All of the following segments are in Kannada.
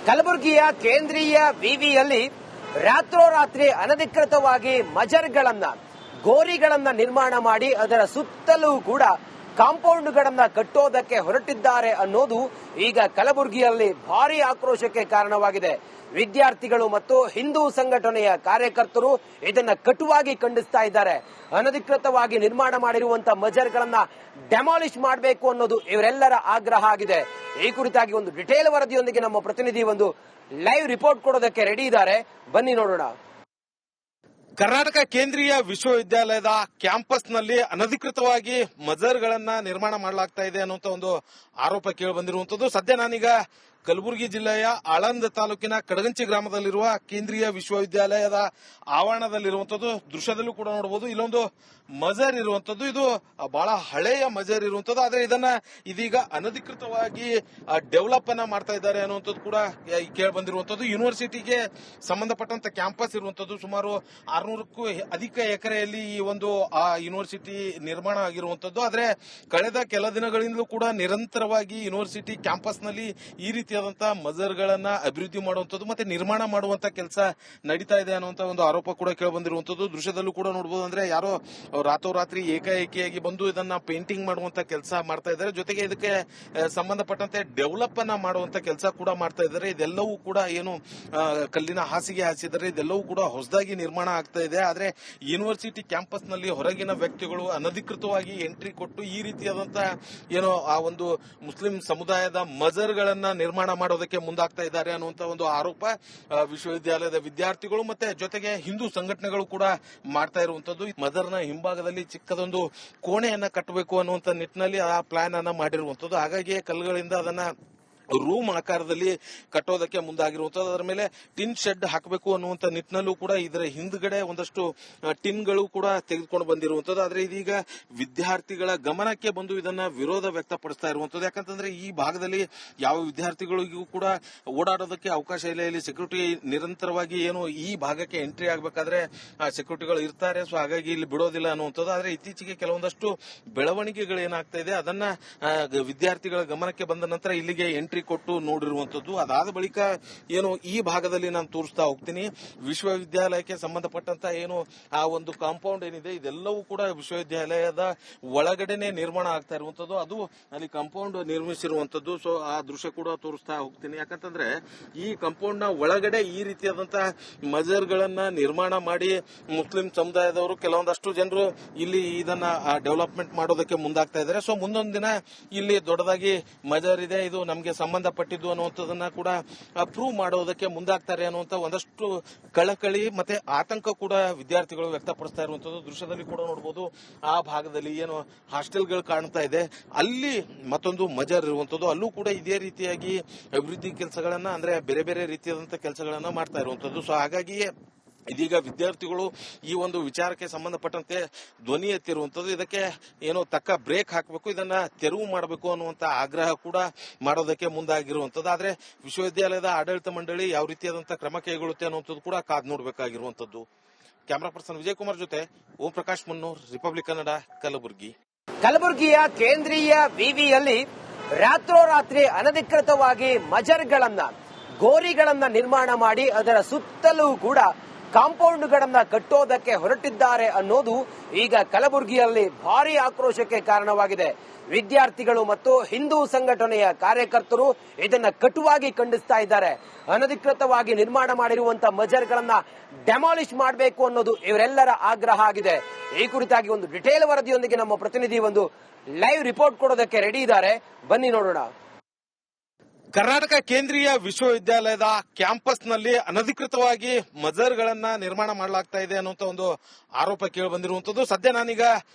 ಕಲಬುರಗಿಯ ಕೇಂದ್ರೀಯ ವಿವಿಯಲ್ಲಿ ರಾತ್ರೋರಾತ್ರಿ ಅನಧಿಕೃತವಾಗಿ ಮಜರ್ಗಳನ್ನ ಗೋರಿಗಳನ್ನ ನಿರ್ಮಾಣ ಮಾಡಿ ಅದರ ಸುತ್ತಲೂ ಕೂಡ ಕಾಂಪೌಂಡ್ಗಳನ್ನ ಕಟ್ಟೋದಕ್ಕೆ ಹೊರಟಿದ್ದಾರೆ ಅನ್ನೋದು ಈಗ ಕಲಬುರಗಿಯಲ್ಲಿ ಭಾರಿ ಆಕ್ರೋಶಕ್ಕೆ ಕಾರಣವಾಗಿದೆ. ವಿದ್ಯಾರ್ಥಿಗಳು ಮತ್ತು ಹಿಂದೂ ಸಂಘಟನೆಯ ಕಾರ್ಯಕರ್ತರು ಇದನ್ನ ಕಟುವಾಗಿ ಖಂಡಿಸ್ತಾ ಇದ್ದಾರೆ. ಅನಧಿಕೃತವಾಗಿ ನಿರ್ಮಾಣ ಮಾಡಿರುವಂತಹ ಮಜರ್ಗಳನ್ನ ಡೆಮಾಲಿಷ್ ಮಾಡಬೇಕು ಅನ್ನೋದು ಇವರೆಲ್ಲರ ಆಗ್ರಹ ಆಗಿದೆ. ಈ ಕುರಿತಾಗಿ ಒಂದು ಡಿಟೇಲ್ ವರದಿಯೊಂದಿಗೆ ನಮ್ಮ ಪ್ರತಿನಿಧಿ ಒಂದು ಲೈವ್ ರಿಪೋರ್ಟ್ ಕೊಡೋದಕ್ಕೆ ರೆಡಿ ಇದ್ದಾರೆ. ಬನ್ನಿ ನೋಡೋಣ. ಕರ್ನಾಟಕ ಕೇಂದ್ರೀಯ ವಿಶ್ವವಿದ್ಯಾಲಯದ ಕ್ಯಾಂಪಸ್ನಲ್ಲಿ ಅನಧಿಕೃತವಾಗಿ ಮಜರ್ಗಳನ್ನ ನಿರ್ಮಾಣ ಮಾಡಲಾಗ್ತಾ ಇದೆ ಅನ್ನುವಂತ ಒಂದು ಆರೋಪ ಕೇಳಿ ಬಂದಿರುವಂತದ್ದು. ಸದ್ಯ ನಾನೀಗ ಕಲಬುರಗಿ ಜಿಲ್ಲೆಯ ಆಳಂದ ತಾಲೂಕಿನ ಕಡಗಂಚಿ ಗ್ರಾಮದಲ್ಲಿರುವ ಕೇಂದ್ರೀಯ ವಿಶ್ವವಿದ್ಯಾಲಯದ ಆವರಣದಲ್ಲಿರುವಂತದ್ದು. ದೃಶ್ಯದಲ್ಲೂ ಕೂಡ ನೋಡಬಹುದು, ಇಲ್ಲೊಂದು ಮಜರ್ ಇರುವಂತದ್ದು. ಇದು ಬಹಳ ಹಳೆಯ ಮಜರ್ ಇರುವಂತದ್ದು. ಆದ್ರೆ ಇದನ್ನ ಇದೀಗ ಅನಧಿಕೃತವಾಗಿ ಡೆವಲಪ್ ಅನ್ನ ಮಾಡ್ತಾ ಇದ್ದಾರೆ ಅನ್ನುವಂಥದ್ದು ಕೂಡ ಕೇಳಿ ಬಂದಿರುವಂತದ್ದು. ಯೂನಿವರ್ಸಿಟಿಗೆ ಸಂಬಂಧಪಟ್ಟಂತ ಕ್ಯಾಂಪಸ್ ಇರುವಂತದ್ದು. ಸುಮಾರು 600ಕ್ಕೂ ಅಧಿಕ ಎಕರೆಯಲ್ಲಿ ಈ ಒಂದು ಯೂನಿವರ್ಸಿಟಿ ನಿರ್ಮಾಣ ಆಗಿರುವಂತದ್ದು. ಆದ್ರೆ ಕಳೆದ ಕೆಲ ದಿನಗಳಿಂದಲೂ ಕೂಡ ನಿರಂತರವಾಗಿ ಯೂನಿವರ್ಸಿಟಿ ಕ್ಯಾಂಪಸ್ ನಲ್ಲಿ ಈ ರೀತಿಯಾದಂತಹ ಮಜರ್ಗಳನ್ನ ಅಭಿವೃದ್ಧಿ ಮಾಡುವಂತದ್ದು ಮತ್ತೆ ನಿರ್ಮಾಣ ಮಾಡುವಂತ ಕೆಲಸ ನಡೀತಾ ಇದೆ ಅನ್ನುವಂತ ಒಂದು ಆರೋಪ ಕೂಡ ಕೇಳಿ ಬಂದಿರುವಂತದ್ದು. ದೃಶ್ಯದಲ್ಲೂ ಕೂಡ ನೋಡಬಹುದು, ಅಂದ್ರೆ ಯಾರೋ ರಾತ್ರೋರಾತ್ರಿ ಏಕಾಏಕಿಯಾಗಿ ಬಂದು ಇದನ್ನ ಪೇಂಟಿಂಗ್ ಮಾಡುವಂತ ಕೆಲಸ ಮಾಡ್ತಾ ಇದ್ದಾರೆ. ಜೊತೆಗೆ ಇದಕ್ಕೆ ಸಂಬಂಧಪಟ್ಟಂತೆ ಡೆವಲಪ್ ಅನ್ನ ಮಾಡುವಂತ ಕೆಲಸ ಕೂಡ ಮಾಡ್ತಾ ಇದ್ದಾರೆ. ಇದೆಲ್ಲವೂ ಕೂಡ ಏನು ಕಲ್ಲಿನ ಹಾಸಿಗೆ ಹಾಸಿದ್ದಾರೆ, ಇದೆಲ್ಲವೂ ಕೂಡ ಹೊಸದಾಗಿ ನಿರ್ಮಾಣ ಆಗ್ತಾ ಇದೆ. ಆದ್ರೆ ಯೂನಿವರ್ಸಿಟಿ ಕ್ಯಾಂಪಸ್ ನಲ್ಲಿ ಹೊರಗಿನ ವ್ಯಕ್ತಿಗಳು ಅನಧಿಕೃತವಾಗಿ ಎಂಟ್ರಿ ಕೊಟ್ಟು ಈ ರೀತಿಯಾದಂತಹ ಏನು ಆ ಒಂದು ಮುಸ್ಲಿಂ ಸಮುದಾಯದ ಮಜರ್ಗಳನ್ನ ನಿರ್ಮಾಣ ಮಾಡೋದಕ್ಕೆ ಮುಂದಾಗ್ತಾ ಇದ್ದಾರೆ ಅನ್ನುವಂತ ಒಂದು ಆರೋಪ ವಿಶ್ವವಿದ್ಯಾಲಯದ ವಿದ್ಯಾರ್ಥಿಗಳು ಮತ್ತೆ ಜೊತೆಗೆ ಹಿಂದೂ ಸಂಘಟನೆಗಳು ಕೂಡ ಮಾಡ್ತಾ ಇರುವಂತದ್ದು. ಮಜರ್ನ ಹಿಂಭಾಗದಲ್ಲಿ ಚಿಕ್ಕದೊಂದು ಕೋಣೆಯನ್ನ ಕಟ್ಟಬೇಕು ಅನ್ನುವಂತ ನಿಟ್ಟಿನಲ್ಲಿ ಆ ಪ್ಲಾನ್ ಅನ್ನ ಮಾಡಿರುವಂತದ್ದು. ಹಾಗಾಗಿ ಕಲ್ಲುಗಳಿಂದ ಅದನ್ನ ರೂಮ್ ಆಕಾರದಲ್ಲಿ ಕಟ್ಟೋದಕ್ಕೆ ಮುಂದಾಗಿರುವಂತದ್ದು. ಅದರ ಮೇಲೆ ಟಿನ್ ಶೆಡ್ ಹಾಕಬೇಕು ಅನ್ನುವಂತ ನಿಟ್ಟಿನಲ್ಲೂ ಕೂಡ ಇದರ ಹಿಂದ್ಗಡೆ ಒಂದಷ್ಟು ಟಿನ್ಗಳು ಕೂಡ ತೆಗೆದುಕೊಂಡು ಬಂದಿರುವಂತದ್ದು. ಆದ್ರೆ ಇದೀಗ ವಿದ್ಯಾರ್ಥಿಗಳ ಗಮನಕ್ಕೆ ಬಂದು ಇದನ್ನ ವಿರೋಧ ವ್ಯಕ್ತಪಡಿಸ್ತಾ ಇರುವಂತದ್ದು. ಯಾಕಂತಂದ್ರೆ ಈ ಭಾಗದಲ್ಲಿ ಯಾವ ವಿದ್ಯಾರ್ಥಿಗಳಿಗೂ ಕೂಡ ಓಡಾಡೋದಕ್ಕೆ ಅವಕಾಶ ಇಲ್ಲ. ಇಲ್ಲಿ ಸೆಕ್ಯೂರಿಟಿ ನಿರಂತರವಾಗಿ ಏನು ಈ ಭಾಗಕ್ಕೆ ಎಂಟ್ರಿ ಆಗಬೇಕಾದ್ರೆ ಸೆಕ್ಯೂರಿಟಿಗಳು ಇರ್ತಾರೆ. ಸೊ ಹಾಗಾಗಿ ಇಲ್ಲಿ ಬಿಡೋದಿಲ್ಲ ಅನ್ನುವಂಥದ್ದು. ಆದ್ರೆ ಇತ್ತೀಚೆಗೆ ಕೆಲವೊಂದಷ್ಟು ಬೆಳವಣಿಗೆಗಳು ಏನಾಗ್ತಾ ಇದೆ ಅದನ್ನ ವಿದ್ಯಾರ್ಥಿಗಳ ಗಮನಕ್ಕೆ ಬಂದ ನಂತರ ಇಲ್ಲಿಗೆ ಎಂಟ್ರಿ ಕೊಟ್ಟು ನೋಡಿರುವಂತದ್ದು. ಅದಾದ ಬಳಿಕ ಏನು ಈ ಭಾಗದಲ್ಲಿ ನಾನು ತೋರಿಸ್ತಾ ಹೋಗ್ತೀನಿ. ವಿಶ್ವವಿದ್ಯಾಲಯಕ್ಕೆ ಸಂಬಂಧಪಟ್ಟಂತ ಏನು ಆ ಒಂದು ಕಾಂಪೌಂಡ್ ಏನಿದೆ ಇದೆಲ್ಲವೂ ಕೂಡ ವಿಶ್ವವಿದ್ಯಾಲಯದ ಒಳಗಡೆನೆ ನಿರ್ಮಾಣ ಆಗ್ತಾ ಇರುವಂತದ್ದು. ಅದು ಅಲ್ಲಿ ಕಾಂಪೌಂಡ್ ನಿರ್ಮಿಸಿರುವಂತದ್ದು. ಸೊ ಆ ದೃಶ್ಯ ಕೂಡ ತೋರಿಸ್ತಾ ಹೋಗ್ತೀನಿ. ಯಾಕಂತಂದ್ರೆ ಈ ಕಾಂಪೌಂಡ್ ನ ಒಳಗಡೆ ಈ ರೀತಿಯಾದಂತಹ ಮಜರ್ಗಳನ್ನ ನಿರ್ಮಾಣ ಮಾಡಿ ಮುಸ್ಲಿಂ ಸಮುದಾಯದವರು ಕೆಲವೊಂದಷ್ಟು ಜನರು ಇಲ್ಲಿ ಇದನ್ನ ಡೆವಲಪ್ಮೆಂಟ್ ಮಾಡೋದಕ್ಕೆ ಮುಂದಾಗ್ತಾ ಇದ್ದಾರೆ. ಸೊ ಮುಂದೊಂದು ದಿನ ಇಲ್ಲಿ ದೊಡ್ಡದಾಗಿ ಮಜರ್ ಇದೆ, ಇದು ನಮಗೆ ಸಂಬಂಧಪಟ್ಟಿದ್ದು ಅನ್ನುವಂಥದ್ದನ್ನ ಕೂಡ ಪ್ರೂವ್ ಮಾಡೋದಕ್ಕೆ ಮುಂದಾಗ್ತಾರೆ ಅನ್ನುವಂತ ಒಂದಷ್ಟು ಕಳಕಳಿ ಮತ್ತೆ ಆತಂಕ ಕೂಡ ವಿದ್ಯಾರ್ಥಿಗಳು ವ್ಯಕ್ತಪಡಿಸ್ತಾ ಇರುವಂತದ್ದು. ದೃಶ್ಯದಲ್ಲಿ ಕೂಡ ನೋಡಬಹುದು, ಆ ಭಾಗದಲ್ಲಿ ಏನು ಹಾಸ್ಟೆಲ್ಗಳು ಕಾಣ್ತಾ ಇದೆ ಅಲ್ಲಿ ಮತ್ತೊಂದು ಮಜರ್ ಇರುವಂತದ್ದು. ಅಲ್ಲೂ ಕೂಡ ಇದೇ ರೀತಿಯಾಗಿ ಅಭಿವೃದ್ಧಿ ಕೆಲಸಗಳನ್ನ ಅಂದ್ರೆ ಬೇರೆ ಬೇರೆ ರೀತಿಯಾದಂತಹ ಕೆಲಸಗಳನ್ನ ಮಾಡ್ತಾ ಇರುವಂತದ್ದು. ಸೊ ಹಾಗಾಗಿಯೇ ಇದೀಗ ವಿದ್ಯಾರ್ಥಿಗಳು ಈ ಒಂದು ವಿಚಾರಕ್ಕೆ ಸಂಬಂಧಪಟ್ಟಂತೆ ಧ್ವನಿ ಎತ್ತಿರುವಂತದ್ದು. ಇದಕ್ಕೆ ಏನೋ ತಕ್ಕ ಬ್ರೇಕ್ ಹಾಕಬೇಕು, ಇದನ್ನ ತೆರವು ಮಾಡಬೇಕು ಅನ್ನುವಂತ ಆಗ್ರಹ ಕೂಡ ಮಾಡೋದಕ್ಕೆ ಮುಂದಾಗಿರುವಂತದ್ದು. ಆದ್ರೆ ವಿಶ್ವವಿದ್ಯಾಲಯದ ಆಡಳಿತ ಮಂಡಳಿ ಯಾವ ರೀತಿಯಾದಂತಹ ಕ್ರಮ ಕೈಗೊಳ್ಳುತ್ತೆ ಅನ್ನುವಂಥದ್ದು ಕೂಡ ಕಾದು ನೋಡಬೇಕಾಗಿರುವಂತದ್ದು. ಕ್ಯಾಮರಾ ಪರ್ಸನ್ ವಿಜಯ್ ಕುಮಾರ್ ಜೊತೆ ಓಂ ಪ್ರಕಾಶ್ ಮುನ್ನೂರ್, ರಿಪಬ್ಲಿಕ್ ಕನ್ನಡ, ಕಲಬುರಗಿ. ಕಲಬುರಗಿಯ ಕೇಂದ್ರೀಯ ವಿವಿಯಲ್ಲಿ ರಾತ್ರೋರಾತ್ರಿ ಅನಧಿಕೃತವಾಗಿ ಮಜರ್ಗಳನ್ನ ಗೋರಿಗಳನ್ನ ನಿರ್ಮಾಣ ಮಾಡಿ ಅದರ ಸುತ್ತಲೂ ಕೂಡ ಕಾಂಪೌಂಡ್ಗಳನ್ನ ಕಟ್ಟೋದಕ್ಕೆ ಹೊರಟಿದ್ದಾರೆ ಅನ್ನೋದು ಈಗ ಕಲಬುರಗಿಯಲ್ಲಿ ಭಾರಿ ಆಕ್ರೋಶಕ್ಕೆ ಕಾರಣವಾಗಿದೆ. ವಿದ್ಯಾರ್ಥಿಗಳು ಮತ್ತು ಹಿಂದೂ ಸಂಘಟನೆಯ ಕಾರ್ಯಕರ್ತರು ಇದನ್ನ ಕಟುವಾಗಿ ಖಂಡಿಸ್ತಾ ಇದ್ದಾರೆ. ಅನಧಿಕೃತವಾಗಿ ನಿರ್ಮಾಣ ಮಾಡಿರುವಂತಹ ಮಜರ್ಗಳನ್ನ ಡೆಮಾಲಿಷ್ ಮಾಡಬೇಕು ಅನ್ನೋದು ಇವರೆಲ್ಲರ ಆಗ್ರಹ ಆಗಿದೆ. ಈ ಕುರಿತಾಗಿ ಒಂದು ಡಿಟೇಲ್ ವರದಿಯೊಂದಿಗೆ ನಮ್ಮ ಪ್ರತಿನಿಧಿ ಒಂದು ಲೈವ್ ರಿಪೋರ್ಟ್ ಕೊಡೋದಕ್ಕೆ ರೆಡಿ ಇದ್ದಾರೆ. ಬನ್ನಿ ನೋಡೋಣ. ಕರ್ನಾಟಕ ಕೇಂದ್ರೀಯ ವಿಶ್ವವಿದ್ಯಾಲಯದ ಕ್ಯಾಂಪಸ್ನಲ್ಲಿ ಅನಧಿಕೃತವಾಗಿ ಮಜರ್ಗಳನ್ನ ನಿರ್ಮಾಣ ಮಾಡಲಾಗ್ತಾ ಇದೆ ಅನ್ನುವಂತ ಒಂದು ಆರೋಪ ಕೇಳಿ ಬಂದಿರುವಂತದ್ದು. ಸದ್ಯ ನಾನೀಗ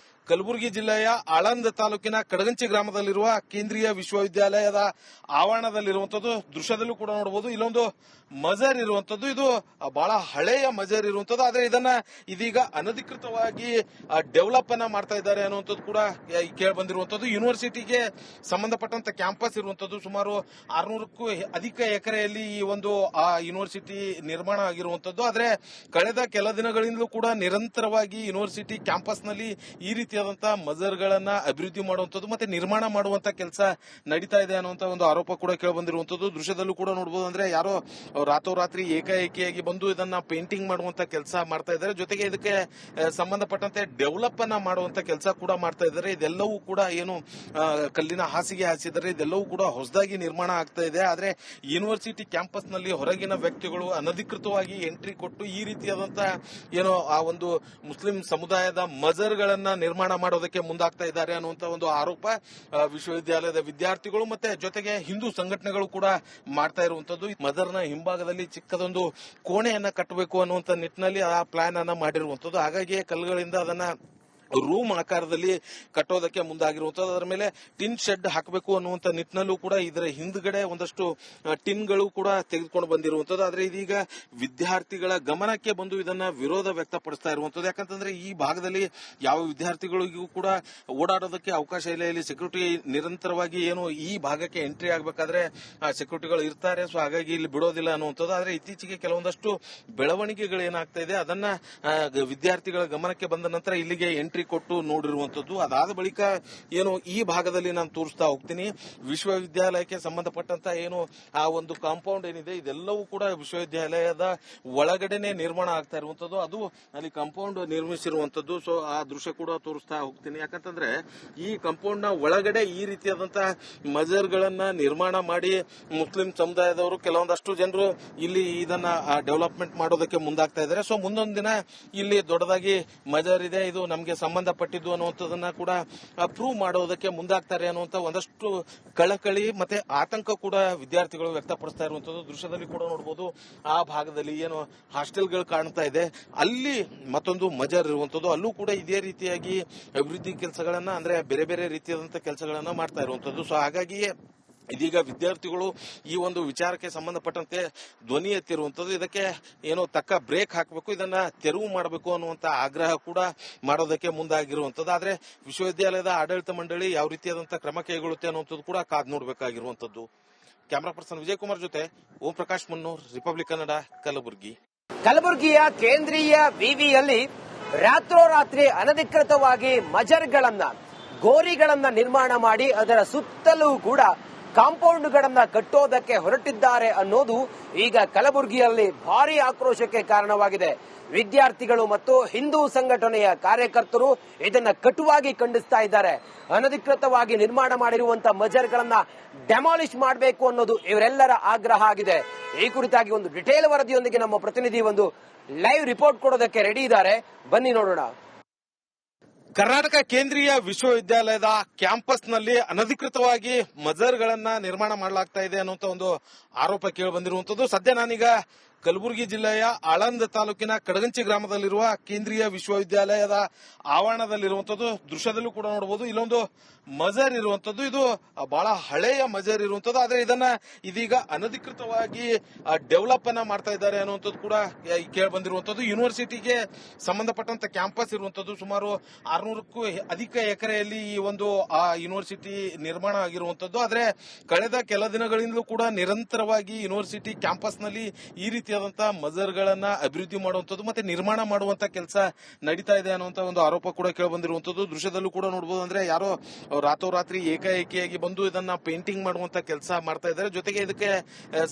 ಕಲಬುರಗಿ ಜಿಲ್ಲೆಯ ಆಳಂದ ತಾಲೂಕಿನ ಕಡಗಂಚಿ ಗ್ರಾಮದಲ್ಲಿರುವ ಕೇಂದ್ರೀಯ ವಿಶ್ವವಿದ್ಯಾಲಯದ ಆವರಣದಲ್ಲಿರುವಂತದ್ದು. ದೃಶ್ಯದಲ್ಲೂ ಕೂಡ ನೋಡಬಹುದು, ಇಲ್ಲೊಂದು ಮಜರ್ ಇರುವಂತದ್ದು. ಇದು ಬಹಳ ಹಳೆಯ ಮಜರ್ ಇರುವಂತದ್ದು. ಆದ್ರೆ ಇದನ್ನ ಇದೀಗ ಅನಧಿಕೃತವಾಗಿ ಡೆವಲಪ್ ಅನ್ನ ಮಾಡ್ತಾ ಇದ್ದಾರೆ ಅನ್ನುವಂಥದ್ದು ಕೂಡ ಕೇಳಿ ಬಂದಿರುವಂತದ್ದು. ಯೂನಿವರ್ಸಿಟಿಗೆ ಸಂಬಂಧಪಟ್ಟಂತ ಕ್ಯಾಂಪಸ್ ಇರುವಂತದ್ದು. ಸುಮಾರು 600ಕ್ಕೂ ಅಧಿಕ ಎಕರೆಯಲ್ಲಿ ಈ ಒಂದು ಯೂನಿವರ್ಸಿಟಿ ನಿರ್ಮಾಣ ಆಗಿರುವಂತದ್ದು. ಆದ್ರೆ ಕಳೆದ ಕೆಲ ದಿನಗಳಿಂದಲೂ ಕೂಡ ನಿರಂತರವಾಗಿ ಯೂನಿವರ್ಸಿಟಿ ಕ್ಯಾಂಪಸ್ ನಲ್ಲಿ ಈ ರೀತಿಯ ರೀತಿಯಾದಂತಹ ಮಜರ್ಗಳನ್ನ ಅಭಿವೃದ್ಧಿ ಮಾಡುವಂತದ್ದು ಮತ್ತೆ ನಿರ್ಮಾಣ ಮಾಡುವಂತ ಕೆಲಸ ನಡೀತಾ ಇದೆ ಅನ್ನುವಂತ ಒಂದು ಆರೋಪ ಕೂಡ ಕೇಳಿ ಬಂದಿರುವಂತದ್ದು. ದೃಶ್ಯದಲ್ಲೂ ಕೂಡ ನೋಡಬಹುದು. ಅಂದ್ರೆ ಯಾರೋ ರಾತ್ರೋರಾತ್ರಿ ಏಕಾಏಕಿಯಾಗಿ ಬಂದು ಇದನ್ನ ಪೇಂಟಿಂಗ್ ಮಾಡುವಂತ ಕೆಲಸ ಮಾಡ್ತಾ ಇದ್ದಾರೆ. ಜೊತೆಗೆ ಇದಕ್ಕೆ ಸಂಬಂಧಪಟ್ಟಂತೆ ಡೆವಲಪ್ ಅನ್ನ ಮಾಡುವಂತ ಕೆಲಸ ಕೂಡ ಮಾಡ್ತಾ ಇದ್ದಾರೆ. ಇದೆಲ್ಲವೂ ಕೂಡ ಏನು ಕಲ್ಲಿನ ಹಾಸಿಗೆ ಹಾಸಿದ್ದಾರೆ, ಇದೆಲ್ಲವೂ ಕೂಡ ಹೊಸದಾಗಿ ನಿರ್ಮಾಣ ಆಗ್ತಾ ಇದೆ. ಆದ್ರೆ ಯೂನಿವರ್ಸಿಟಿ ಕ್ಯಾಂಪಸ್ ನಲ್ಲಿ ಹೊರಗಿನ ವ್ಯಕ್ತಿಗಳು ಅನಧಿಕೃತವಾಗಿ ಎಂಟ್ರಿ ಕೊಟ್ಟು ಈ ರೀತಿಯಾದಂತಹ ಏನೋ ಆ ಒಂದು ಮುಸ್ಲಿಂ ಸಮುದಾಯದ ಮಜರ್ಗಳನ್ನ ನಿರ್ಮಾಣ ಮಾಡೋದಕ್ಕೆ ಮುಂದಾಗ್ತಾ ಇದ್ದಾರೆ ಅನ್ನುವಂತ ಒಂದು ಆರೋಪ ವಿಶ್ವವಿದ್ಯಾಲಯದ ವಿದ್ಯಾರ್ಥಿಗಳು ಮತ್ತೆ ಜೊತೆಗೆ ಹಿಂದೂ ಸಂಘಟನೆಗಳು ಕೂಡ ಮಾಡ್ತಾ ಇರುವಂತದ್ದು. ಮಜರ್ನ ಹಿಂಭಾಗದಲ್ಲಿ ಚಿಕ್ಕದೊಂದು ಕೋಣೆಯನ್ನ ಕಟ್ಟಬೇಕು ಅನ್ನುವಂತ ನಿಟ್ಟಿನಲ್ಲಿ ಆ ಪ್ಲಾನ್ ಅನ್ನ ಮಾಡಿರುವಂತದ್ದು. ಹಾಗಾಗಿ ಕಲ್ಲುಗಳಿಂದ ಅದನ್ನ ರೂಮ್ ಆಕಾರದಲ್ಲಿ ಕಟ್ಟೋದಕ್ಕೆ ಮುಂದಾಗಿರುವಂತದ್ದು. ಅದರ ಮೇಲೆ ಟಿನ್ ಶೆಡ್ ಹಾಕಬೇಕು ಅನ್ನುವಂತ ನಿಟ್ಟಿನಲ್ಲೂ ಕೂಡ ಇದರ ಹಿಂದ್ಗಡೆ ಒಂದಷ್ಟು ಟಿನ್ಗಳು ಕೂಡ ತೆಗೆದುಕೊಂಡು ಬಂದಿರುವಂತದ್ದು. ಆದ್ರೆ ಇದೀಗ ವಿದ್ಯಾರ್ಥಿಗಳ ಗಮನಕ್ಕೆ ಬಂದು ಇದನ್ನ ವಿರೋಧ ವ್ಯಕ್ತಪಡಿಸ್ತಾ ಇರುವಂತದ್ದು. ಯಾಕಂತಂದ್ರೆ ಈ ಭಾಗದಲ್ಲಿ ಯಾವ ವಿದ್ಯಾರ್ಥಿಗಳಿಗೂ ಕೂಡ ಓಡಾಡೋದಕ್ಕೆ ಅವಕಾಶ ಇಲ್ಲ. ಇಲ್ಲಿ ಸೆಕ್ಯೂರಿಟಿ ನಿರಂತರವಾಗಿ ಏನು ಈ ಭಾಗಕ್ಕೆ ಎಂಟ್ರಿ ಆಗಬೇಕಾದ್ರೆ ಸೆಕ್ಯೂರಿಟಿಗಳು ಇರ್ತಾರೆ. ಸೊ ಹಾಗಾಗಿ ಇಲ್ಲಿ ಬಿಡೋದಿಲ್ಲ ಅನ್ನುವಂಥದ್ದು. ಆದ್ರೆ ಇತ್ತೀಚೆಗೆ ಕೆಲವೊಂದಷ್ಟು ಬೆಳವಣಿಗೆಗಳು ಏನಾಗ್ತಾ ಇದೆ ಅದನ್ನ ವಿದ್ಯಾರ್ಥಿಗಳ ಗಮನಕ್ಕೆ ಬಂದ ನಂತರ ಇಲ್ಲಿಗೆ ಎಂಟ್ರಿ ಕೊಟ್ಟು ನೋಡಿರುವಂತದ್ದು. ಅದಾದ ಬಳಿಕ ಏನು ಈ ಭಾಗದಲ್ಲಿ ನಾನು ತೋರಿಸ್ತಾ ಹೋಗ್ತೀನಿ. ವಿಶ್ವವಿದ್ಯಾಲಯಕ್ಕೆ ಸಂಬಂಧಪಟ್ಟಂತ ಏನು ಆ ಒಂದು ಕಾಂಪೌಂಡ್ ಏನಿದೆ ಇದೆಲ್ಲವೂ ಕೂಡ ವಿಶ್ವವಿದ್ಯಾಲಯದ ಒಳಗಡೆನೆ ನಿರ್ಮಾಣ ಆಗ್ತಾ ಇರುವಂತದ್ದು. ಅದು ಅಲ್ಲಿ ಕಾಂಪೌಂಡ್ ನಿರ್ಮಿಸಿರುವಂತದ್ದು. ಸೊ ಆ ದೃಶ್ಯ ಕೂಡ ತೋರಿಸ್ತಾ ಹೋಗ್ತೀನಿ. ಯಾಕಂತಂದ್ರೆ ಈ ಕಾಂಪೌಂಡ್ ನ ಒಳಗಡೆ ಈ ರೀತಿಯಾದಂತಹ ಮಜರ್ಗಳನ್ನ ನಿರ್ಮಾಣ ಮಾಡಿ ಮುಸ್ಲಿಂ ಸಮುದಾಯದವರು ಕೆಲವೊಂದಷ್ಟು ಜನರು ಇಲ್ಲಿ ಇದನ್ನ ಡೆವಲಪ್ಮೆಂಟ್ ಮಾಡೋದಕ್ಕೆ ಮುಂದಾಗ್ತಾ ಇದ್ದಾರೆ. ಸೊ ಮುಂದೊಂದು ದಿನ ಇಲ್ಲಿ ದೊಡ್ಡದಾಗಿ ಮಜರ್ ಇದೆ, ಇದು ನಮಗೆ ಸಂಬಂಧಪಟ್ಟಿದ್ದು ಅನ್ನುವಂಥದ್ದನ್ನ ಕೂಡ ಪ್ರೂವ್ ಮಾಡೋದಕ್ಕೆ ಮುಂದಾಗ್ತಾರೆ ಅನ್ನುವಂತ ಒಂದಷ್ಟು ಕಳಕಳಿ ಮತ್ತೆ ಆತಂಕ ಕೂಡ ವಿದ್ಯಾರ್ಥಿಗಳು ವ್ಯಕ್ತಪಡಿಸ್ತಾ ಇರುವಂತದ್ದು. ದೃಶ್ಯದಲ್ಲಿ ಕೂಡ ನೋಡಬಹುದು. ಆ ಭಾಗದಲ್ಲಿ ಏನು ಹಾಸ್ಟೆಲ್ಗಳು ಕಾಣ್ತಾ ಇದೆ, ಅಲ್ಲಿ ಮತ್ತೊಂದು ಮಜರ್ ಇರುವಂತದ್ದು. ಅಲ್ಲೂ ಕೂಡ ಇದೇ ರೀತಿಯಾಗಿ ಅಭಿವೃದ್ಧಿ ಕೆಲಸಗಳನ್ನ ಅಂದ್ರೆ ಬೇರೆ ಬೇರೆ ರೀತಿಯಾದಂತಹ ಕೆಲಸಗಳನ್ನ ಮಾಡ್ತಾ ಇರುವಂತದ್ದು. ಸೊ ಹಾಗಾಗಿಯೇ ಇದೀಗ ವಿದ್ಯಾರ್ಥಿಗಳು ಈ ಒಂದು ವಿಚಾರಕ್ಕೆ ಸಂಬಂಧಪಟ್ಟಂತೆ ಧ್ವನಿ ಎತ್ತಿರುವಂತದ್ದು. ಇದಕ್ಕೆ ಏನೋ ತಕ್ಕ ಬ್ರೇಕ್ ಹಾಕಬೇಕು, ಇದನ್ನ ತೆರವು ಮಾಡಬೇಕು ಅನ್ನುವಂತ ಆಗ್ರಹ ಕೂಡ ಮಾಡೋದಕ್ಕೆ ಮುಂದಾಗಿರುವಂತದ್ದು. ಆದ್ರೆ ವಿಶ್ವವಿದ್ಯಾಲಯದ ಆಡಳಿತ ಮಂಡಳಿ ಯಾವ ರೀತಿಯಾದಂತಹ ಕ್ರಮ ಕೈಗೊಳ್ಳುತ್ತೆ ಅನ್ನುವಂಥದ್ದು ಕೂಡ ಕಾದು ನೋಡಬೇಕಾಗಿರುವಂತದ್ದು. ಕ್ಯಾಮರಾ ಪರ್ಸನ್ ವಿಜಯ್ ಕುಮಾರ್ ಜೊತೆ ಓಂ ಪ್ರಕಾಶ್ ಮನ್ನೂರ್, ರಿಪಬ್ಲಿಕ್ ಕನ್ನಡ, ಕಲಬುರಗಿ. ಕಲಬುರಗಿಯ ಕೇಂದ್ರೀಯ ವಿವಿಯಲ್ಲಿ ರಾತ್ರೋರಾತ್ರಿ ಅನಧಿಕೃತವಾಗಿ ಮಜರ್ಗಳನ್ನ ಗೋರಿಗಳನ್ನ ನಿರ್ಮಾಣ ಮಾಡಿ ಅದರ ಸುತ್ತಲೂ ಕೂಡ ಕಾಂಪೌಂಡ್ಗಳನ್ನ ಕಟ್ಟೋದಕ್ಕೆ ಹೊರಟಿದ್ದಾರೆ ಅನ್ನೋದು ಈಗ ಕಲಬುರಗಿಯಲ್ಲಿ ಭಾರಿ ಆಕ್ರೋಶಕ್ಕೆ ಕಾರಣವಾಗಿದೆ. ವಿದ್ಯಾರ್ಥಿಗಳು ಮತ್ತು ಹಿಂದೂ ಸಂಘಟನೆಯ ಕಾರ್ಯಕರ್ತರು ಇದನ್ನ ಕಟುವಾಗಿ ಖಂಡಿಸ್ತಾ ಇದ್ದಾರೆ. ಅನಧಿಕೃತವಾಗಿ ನಿರ್ಮಾಣ ಮಾಡಿರುವಂತಹ ಮಜರ್ಗಳನ್ನ ಡೆಮಾಲಿಷ್ ಮಾಡಬೇಕು ಅನ್ನೋದು ಇವರೆಲ್ಲರ ಆಗ್ರಹ ಆಗಿದೆ. ಈ ಕುರಿತಾಗಿ ಒಂದು ಡಿಟೇಲ್ ವರದಿಯೊಂದಿಗೆ ನಮ್ಮ ಪ್ರತಿನಿಧಿ ಒಂದು ಲೈವ್ ರಿಪೋರ್ಟ್ ಕೊಡೋದಕ್ಕೆ ರೆಡಿ ಇದ್ದಾರೆ. ಬನ್ನಿ ನೋಡೋಣ. ಕರ್ನಾಟಕ ಕೇಂದ್ರೀಯ ವಿಶ್ವವಿದ್ಯಾಲಯದ ಕ್ಯಾಂಪಸ್ ನಲ್ಲಿ ಅನಧಿಕೃತವಾಗಿ ಮಜರ್ಗಳನ್ನ ನಿರ್ಮಾಣ ಮಾಡಲಾಗ್ತಾ ಇದೆ ಅನ್ನುವಂತ ಒಂದು ಆರೋಪ ಕೇಳಿ ಬಂದಿರುವಂತದ್ದು. ಸದ್ಯ ನಾನೀಗ ಕಲಬುರಗಿ ಜಿಲ್ಲೆಯ ಆಳಂದ ತಾಲೂಕಿನ ಕಡಗಂಚಿ ಗ್ರಾಮದಲ್ಲಿರುವ ಕೇಂದ್ರೀಯ ವಿಶ್ವವಿದ್ಯಾಲಯದ ಆವರಣದಲ್ಲಿರುವಂತದ್ದು. ದೃಶ್ಯದಲ್ಲೂ ಕೂಡ ನೋಡಬಹುದು. ಇಲ್ಲೊಂದು ಮಜರ್ ಇರುವಂತದ್ದು, ಇದು ಬಹಳ ಹಳೆಯ ಮಜರ್ ಇರುವಂತದ್ದು. ಆದ್ರೆ ಇದನ್ನ ಇದೀಗ ಅನಧಿಕೃತವಾಗಿ ಡೆವಲಪ್ ಅನ್ನ ಮಾಡ್ತಾ ಇದ್ದಾರೆ ಅನ್ನುವಂಥದ್ದು ಕೂಡ ಕೇಳಿ ಬಂದಿರುವಂತದ್ದು. ಯೂನಿವರ್ಸಿಟಿಗೆ ಸಂಬಂಧಪಟ್ಟಂತ ಕ್ಯಾಂಪಸ್ ಇರುವಂತದ್ದು. ಸುಮಾರು 600ಕ್ಕೂ ಅಧಿಕ ಎಕರೆಯಲ್ಲಿ ಈ ಒಂದು ಯೂನಿವರ್ಸಿಟಿ ನಿರ್ಮಾಣ ಆಗಿರುವಂತದ್ದು. ಆದ್ರೆ ಕಳೆದ ಕೆಲ ದಿನಗಳಿಂದಲೂ ಕೂಡ ನಿರಂತರವಾಗಿ ಯೂನಿವರ್ಸಿಟಿ ಕ್ಯಾಂಪಸ್ ನಲ್ಲಿ ಈ ರೀತಿಯಾದಂತಹ ಮಜರ್ಗಳನ್ನ ಅಭಿವೃದ್ಧಿ ಮಾಡುವಂತದ್ದು ಮತ್ತೆ ನಿರ್ಮಾಣ ಮಾಡುವಂತ ಕೆಲಸ ನಡೀತಾ ಇದೆ ಅನ್ನುವಂತ ಒಂದು ಆರೋಪ ಕೂಡ ಕೇಳಿ ಬಂದಿರುವಂತದ್ದು. ದೃಶ್ಯದಲ್ಲೂ ಕೂಡ ನೋಡಬಹುದು. ಅಂದ್ರೆ ಯಾರೋ ರಾತ್ರೋರಾತ್ರಿ ಏಕಾಏಕಿಯಾಗಿ ಬಂದು ಇದನ್ನ ಪೇಂಟಿಂಗ್ ಮಾಡುವಂತ ಕೆಲಸ ಮಾಡ್ತಾ ಇದ್ದಾರೆ. ಜೊತೆಗೆ ಇದಕ್ಕೆ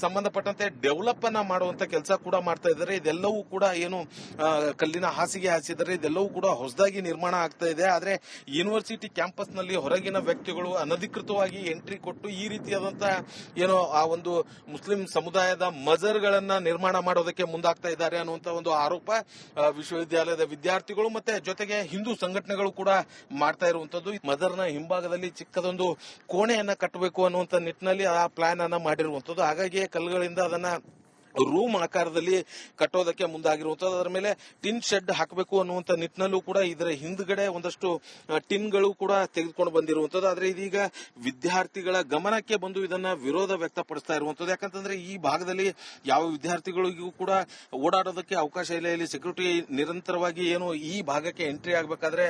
ಸಂಬಂಧಪಟ್ಟಂತೆ ಡೆವಲಪ್ ಅನ್ನ ಮಾಡುವಂತ ಕೆಲಸ ಕೂಡ ಮಾಡ್ತಾ ಇದ್ದಾರೆ. ಇದೆಲ್ಲವೂ ಕೂಡ ಏನು ಕಲ್ಲಿನ ಹಾಸಿಗೆ ಹಾಸಿದ್ದಾರೆ, ಇದೆಲ್ಲವೂ ಕೂಡ ಹೊಸದಾಗಿ ನಿರ್ಮಾಣ ಆಗ್ತಾ ಇದೆ. ಆದ್ರೆ ಯೂನಿವರ್ಸಿಟಿ ಕ್ಯಾಂಪಸ್ ನಲ್ಲಿ ಹೊರಗಿನ ವ್ಯಕ್ತಿಗಳು ಅನಧಿಕೃತವಾಗಿ ಎಂಟ್ರಿ ಕೊಟ್ಟು ಈ ರೀತಿಯಾದಂತಹ ಏನೋ ಆ ಒಂದು ಮುಸ್ಲಿಂ ಸಮುದಾಯದ ಮಜರ್ಗಳನ್ನ ನಿರ್ಮಾಣ ಮಾಡೋದಕ್ಕೆ ಮುಂದಾಗ್ತಾ ಇದ್ದಾರೆ ಅನ್ನುವಂತ ಒಂದು ಆರೋಪ ವಿಶ್ವವಿದ್ಯಾಲಯದ ವಿದ್ಯಾರ್ಥಿಗಳು ಮತ್ತೆ ಜೊತೆಗೆ ಹಿಂದೂ ಸಂಘಟನೆಗಳು ಕೂಡ ಮಾಡ್ತಾ ಇರುವಂತದ್ದು. ಮಜರ್ನ ಹಿಂಭಾಗದಲ್ಲಿ ಚಿಕ್ಕದೊಂದು ಕೋಣೆಯನ್ನ ಕಟ್ಟಬೇಕು ಅನ್ನುವಂತ ನಿಟ್ಟಿನಲ್ಲಿ ಆ ಪ್ಲಾನ್ ಅನ್ನ ಮಾಡಿರುವಂತದ್ದು. ಹಾಗಾಗಿ ಕಲ್ಲುಗಳಿಂದ ಅದನ್ನ ರೂಮ್ ಆಕಾರದಲ್ಲಿ ಕಟ್ಟೋದಕ್ಕೆ ಮುಂದಾಗಿರುವಂತದ್ದು. ಅದರ ಮೇಲೆ ಟಿನ್ ಶೆಡ್ ಹಾಕಬೇಕು ಅನ್ನುವಂತ ನಿಟ್ಟಿನಲ್ಲೂ ಕೂಡ ಇದರ ಹಿಂದ್ಗಡೆ ಒಂದಷ್ಟು ಟಿನ್ಗಳು ಕೂಡ ತೆಗೆದುಕೊಂಡು ಬಂದಿರುವಂತದ್ದು. ಆದ್ರೆ ಇದೀಗ ವಿದ್ಯಾರ್ಥಿಗಳ ಗಮನಕ್ಕೆ ಬಂದು ಇದನ್ನ ವಿರೋಧ ವ್ಯಕ್ತಪಡಿಸ್ತಾ ಇರುವಂತದ್ದು. ಯಾಕಂತಂದ್ರೆ ಈ ಭಾಗದಲ್ಲಿ ಯಾವ ವಿದ್ಯಾರ್ಥಿಗಳಿಗೂ ಕೂಡ ಓಡಾಡೋದಕ್ಕೆ ಅವಕಾಶ ಇಲ್ಲ. ಇಲ್ಲಿ ಸೆಕ್ಯೂರಿಟಿ ನಿರಂತರವಾಗಿ ಏನು ಈ ಭಾಗಕ್ಕೆ ಎಂಟ್ರಿ ಆಗಬೇಕಾದ್ರೆ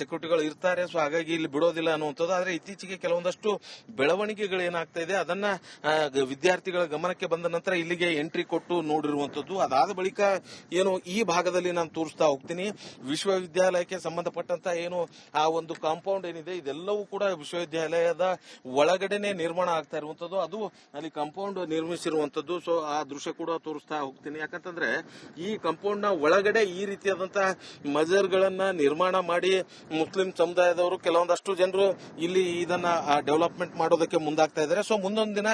ಸೆಕ್ಯೂರಿಟಿಗಳು ಇರ್ತಾರೆ. ಸೊ ಹಾಗಾಗಿ ಇಲ್ಲಿ ಬಿಡೋದಿಲ್ಲ ಅನ್ನುವಂಥದ್ದು. ಆದ್ರೆ ಇತ್ತೀಚೆಗೆ ಕೆಲವೊಂದಷ್ಟು ಬೆಳವಣಿಗೆಗಳು ಏನಾಗ್ತಾ ಇದೆ ಅದನ್ನ ವಿದ್ಯಾರ್ಥಿಗಳ ಗಮನಕ್ಕೆ ಬಂದ ನಂತರ ಇಲ್ಲಿಗೆ ಎಂಟ್ರಿ ಎಂಟ್ರಿ ಕೊಟ್ಟು ನೋಡಿರುವಂತದ್ದು. ಅದಾದ ಬಳಿಕ ಏನು ಈ ಭಾಗದಲ್ಲಿ ನಾನು ತೋರಿಸ್ತಾ ಹೋಗ್ತೀನಿ. ವಿಶ್ವವಿದ್ಯಾಲಯಕ್ಕೆ ಸಂಬಂಧಪಟ್ಟಂತ ಏನು ಆ ಒಂದು ಕಾಂಪೌಂಡ್ ಏನಿದೆ ಇದೆಲ್ಲವೂ ಕೂಡ ವಿಶ್ವವಿದ್ಯಾಲಯದ ಒಳಗಡೆನೆ ನಿರ್ಮಾಣ ಆಗ್ತಾ ಇರುವಂತದ್ದು. ಅದು ಅಲ್ಲಿ ಕಾಂಪೌಂಡ್ ನಿರ್ಮಿಸಿರುವಂತದ್ದು. ಸೊ ಆ ದೃಶ್ಯ ಕೂಡ ತೋರಿಸ್ತಾ ಹೋಗ್ತೀನಿ. ಯಾಕಂತಂದ್ರೆ ಈ ಕಾಂಪೌಂಡ್ ನ ಒಳಗಡೆ ಈ ರೀತಿಯಾದಂತಹ ಮಜರ್ಗಳನ್ನ ನಿರ್ಮಾಣ ಮಾಡಿ ಮುಸ್ಲಿಂ ಸಮುದಾಯದವರು ಕೆಲವೊಂದಷ್ಟು ಜನರು ಇಲ್ಲಿ ಇದನ್ನ ಡೆವಲಪ್ಮೆಂಟ್ ಮಾಡೋದಕ್ಕೆ ಮುಂದಾಗ್ತಾ ಇದ್ದಾರೆ. ಸೊ ಮುಂದೊಂದು ದಿನ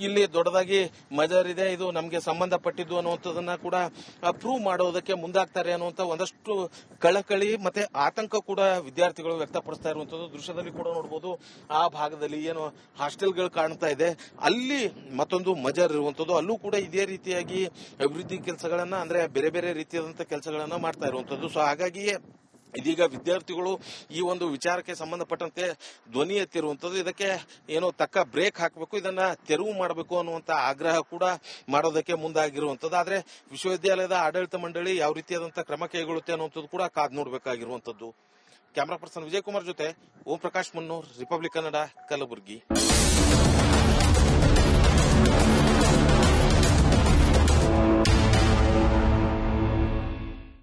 ಇಲ್ಲಿ ದೊಡ್ಡದಾಗಿ ಮಜರ್ ಇದೆ, ಇದು ನಮಗೆ ಸಂಬಂಧಪಟ್ಟಿದ್ದು ಅನ್ನುವಂಥದ್ದನ್ನ ಕೂಡ ಪ್ರೂವ್ ಮಾಡೋದಕ್ಕೆ ಮುಂದಾಗ್ತಾರೆ ಅನ್ನುವಂತ ಒಂದಷ್ಟು ಕಳಕಳಿ ಮತ್ತೆ ಆತಂಕ ಕೂಡ ವಿದ್ಯಾರ್ಥಿಗಳು ವ್ಯಕ್ತಪಡಿಸ್ತಾ ಇರುವಂತದ್ದು ದೃಶ್ಯದಲ್ಲಿ ಕೂಡ ನೋಡಬಹುದು. ಆ ಭಾಗದಲ್ಲಿ ಏನು ಹಾಸ್ಟೆಲ್ಗಳು ಕಾಣ್ತಾ ಇದೆ, ಅಲ್ಲಿ ಮತ್ತೊಂದು ಮಜರ್ ಇರುವಂತದ್ದು. ಅಲ್ಲೂ ಕೂಡ ಇದೇ ರೀತಿಯಾಗಿ ಅಭಿವೃದ್ಧಿ ಕೆಲಸಗಳನ್ನ ಅಂದ್ರೆ ಬೇರೆ ಬೇರೆ ರೀತಿಯಾದಂತಹ ಕೆಲಸಗಳನ್ನ ಮಾಡ್ತಾ ಇರುವಂತದ್ದು. ಸೊ ಹಾಗಾಗಿಯೇ ಇದೀಗ ವಿದ್ಯಾರ್ಥಿಗಳು ಈ ಒಂದು ವಿಚಾರಕ್ಕೆ ಸಂಬಂಧಪಟ್ಟಂತೆ ಧ್ವನಿ ಎತ್ತಿರುವಂತದ್ದು. ಇದಕ್ಕೆ ಏನೋ ತಕ್ಕ ಬ್ರೇಕ್ ಹಾಕಬೇಕು, ಇದನ್ನ ತೆರವು ಮಾಡಬೇಕು ಅನ್ನುವಂತ ಆಗ್ರಹ ಕೂಡ ಮಾಡೋದಕ್ಕೆ ಮುಂದಾಗಿರುವಂತದ್ದು. ಆದ್ರೆ ವಿಶ್ವವಿದ್ಯಾಲಯದ ಆಡಳಿತ ಮಂಡಳಿ ಯಾವ ರೀತಿಯಾದಂತಹ ಕ್ರಮ ಕೈಗೊಳ್ಳುತ್ತೆ ಅನ್ನುವಂಥದ್ದು ಕೂಡ ಕಾದ್ ನೋಡಬೇಕಾಗಿರುವಂತದ್ದು. ಕ್ಯಾಮರಾ ಪರ್ಸನ್ ವಿಜಯ್ ಕುಮಾರ್ ಜೊತೆ ಓಂ ಪ್ರಕಾಶ್ ಮುನ್ನೂರ್, ರಿಪಬ್ಲಿಕ್ ಕನ್ನಡ, ಕಲಬುರಗಿ.